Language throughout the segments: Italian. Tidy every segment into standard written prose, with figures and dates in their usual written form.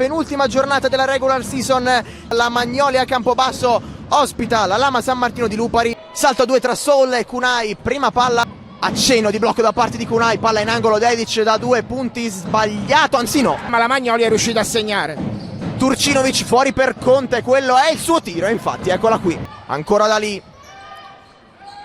penultima giornata della regular season. La Magnolia a Campobasso ospita la Lama San Martino di Lupari. Salto 2 tra Soul e Kunai, prima palla, accenno di blocco da parte di Kunai, palla in angolo, Dedic da 2 punti, sbagliato, anzi no, ma la Magnolia è riuscita a segnare. Turcinovic fuori per Conte, quello è il suo tiro, infatti eccola qui, ancora da lì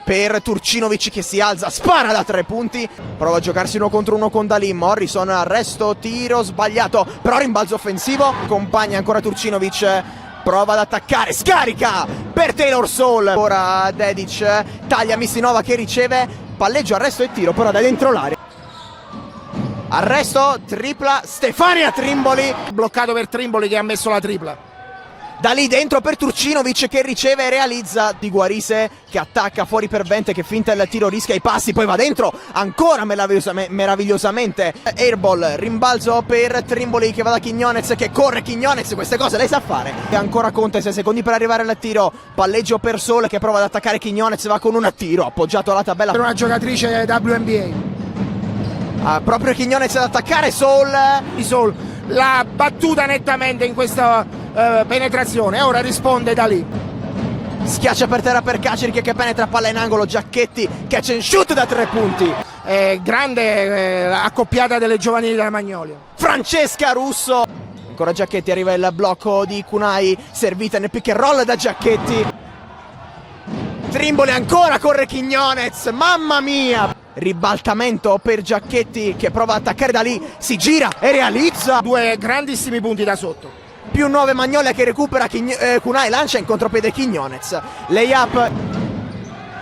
per Turcinovic che si alza, spara da 3 punti, prova a giocarsi 1 contro 1 con Dalì, Morrison, arresto, tiro sbagliato, però rimbalzo offensivo, accompagna ancora Turcinovic, prova ad attaccare, scarica per Taylor Soul, ora Dedic, taglia Missinova che riceve, palleggio, arresto e tiro però da dentro l'area. Arresto, tripla, Stefania Trimboli, Bloccato per Trimboli che ha messo la tripla. Da lì dentro per Turcinovic che riceve e realizza, Di Guarise che attacca fuori per Vente che finta il tiro, rischia i passi, poi va dentro ancora meravigliosamente, airball, rimbalzo per Trimboli che va da Quiñones che corre, Quiñones queste cose lei sa fare, e ancora Conte 6 secondi per arrivare al tiro, palleggio per Sole che prova ad attaccare Quiñones, va con un tiro appoggiato alla tabella Per una giocatrice WNBA. Proprio Quiñones ad attaccare Soul, l'ha battuta nettamente in questa penetrazione, ora risponde da lì. Schiaccia per terra per Kacirik che penetra, palla in angolo, Giacchetti catch and shoot da 3 punti. Grande accoppiata delle giovanili della Magnolia. Francesca Russo, ancora Giacchetti, arriva il blocco di Kunai, servita nel pick and roll da Giacchetti. Trimboli ancora, corre Quiñones, mamma mia! Ribaltamento per Giacchetti che prova ad attaccare da lì, si gira e realizza 2 grandissimi punti da sotto. Più 9 Magnolia che recupera, Kunai lancia in contropiede Quiñones, layup,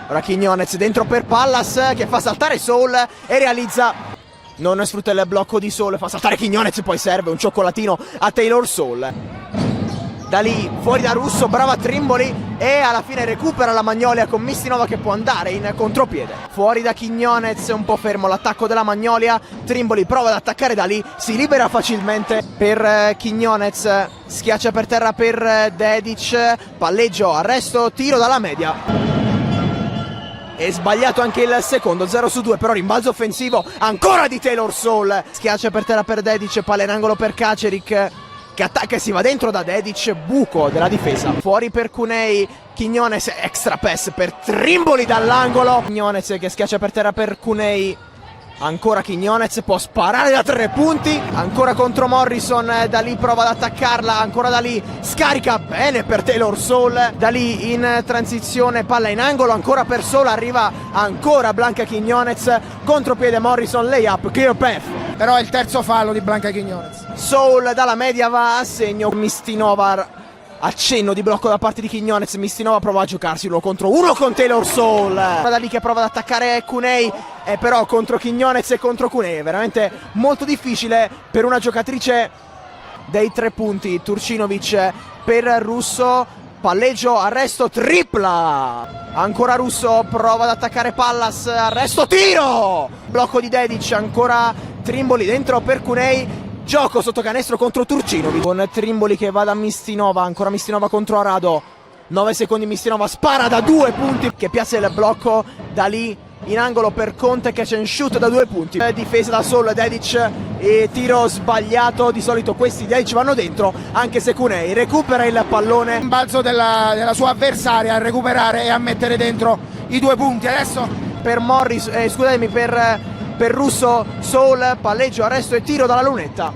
ora Quiñones dentro per Pallas che fa saltare Soul e realizza, non sfrutta il blocco di Soul, fa saltare Quiñones, poi serve un cioccolatino a Taylor Soul. Da lì fuori da Russo, brava Trimboli e alla fine recupera la Magnolia con Missinova che può andare in contropiede. Fuori da Quiñones, un po' fermo l'attacco della Magnolia, Trimboli prova ad attaccare da lì, si libera facilmente per Quiñones, schiaccia per terra per Dedic, palleggio, arresto, tiro dalla media. E sbagliato anche il secondo, 0 su 2, però rimbalzo offensivo ancora di Taylor Soul, schiaccia per terra per Dedic, palla in angolo per Kacirik che attacca e si va dentro da Dedic, buco della difesa, fuori per Cunei, Quiñones, extra pass per Trimboli dall'angolo, Quiñones che schiaccia per terra per Cunei, ancora Quiñones, può sparare da 3 punti, ancora contro Morrison, da lì prova ad attaccarla, ancora da lì, scarica bene per Taylor Soul, da lì in transizione, palla in angolo, ancora per Soul, arriva ancora Blanca Quiñones, contropiede Morrison, layup, clear path. Però è il terzo fallo di Blanca Quiñones. Soul dalla media va a segno, Mistinova, accenno di blocco da parte di Quiñones, Mistinova prova a giocarsi 1 contro 1 con Taylor Soul, da lì che prova ad attaccare Cunei, però contro Quiñones e contro Cunei è veramente molto difficile per una giocatrice dei 3 punti. Turcinovic per Russo, palleggio, arresto, tripla, ancora Russo, prova ad attaccare Pallas, arresto, tiro, blocco di Dedic, ancora Trimboli dentro per Cunei, gioco sotto canestro contro Turcinovic, con Trimboli che va da Mistinova, ancora Mistinova contro Arado, 9 secondi, Mistinova spara da 2 punti, che piazza il blocco, da lì in angolo per Conte, catch and shoot da 2 punti, difesa da Soul, Dedic e tiro sbagliato, di solito questi Dedic vanno dentro, anche se Cunei recupera il pallone. Rimbalzo della sua avversaria a recuperare e a mettere dentro i 2 punti, adesso per Morris, scusatemi, per Russo, Soul, palleggio, arresto e tiro dalla lunetta.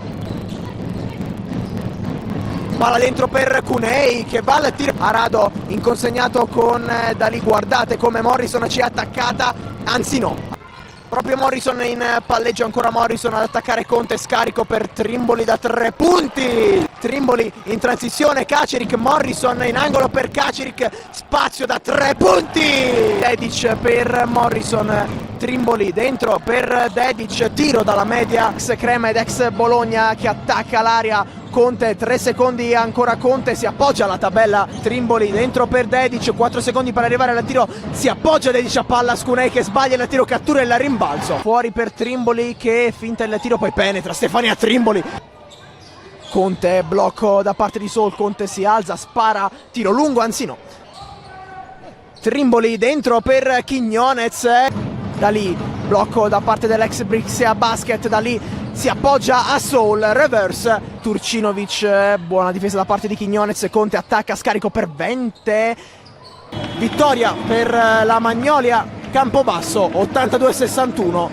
Palla dentro per Cunei che va al tiro. Arado inconsegnato con da lì, guardate come Morrison ci è attaccata, anzi no. Proprio Morrison in palleggio, ancora Morrison ad attaccare Conte, scarico per Trimboli da 3 punti. Trimboli in transizione, Kacirik, Morrison in angolo per Kacirik, spazio da 3 punti. Dedic per Morrison, Trimboli dentro per Dedic, tiro dalla media, ex Crema ed ex Bologna che attacca l'area. Conte, 3 secondi, ancora Conte, si appoggia alla tabella, Trimboli dentro per Dedic, 4 secondi per arrivare al tiro, si appoggia Dedic a palla, Cunei che sbaglia il tiro, cattura il rimbalzo, fuori per Trimboli che finta il tiro, poi penetra Stefania Trimboli. Conte, blocco da parte di Soul, Conte si alza, spara, tiro lungo, anzi no. Trimboli dentro per Quiñones, da lì blocco da parte dell'ex Brixia Basket, da lì si appoggia a Soul, reverse, Turcinovic, buona difesa da parte di Quiñonez, Conte attacca, scarico per Vente, vittoria per la Magnolia Campobasso, 82-61.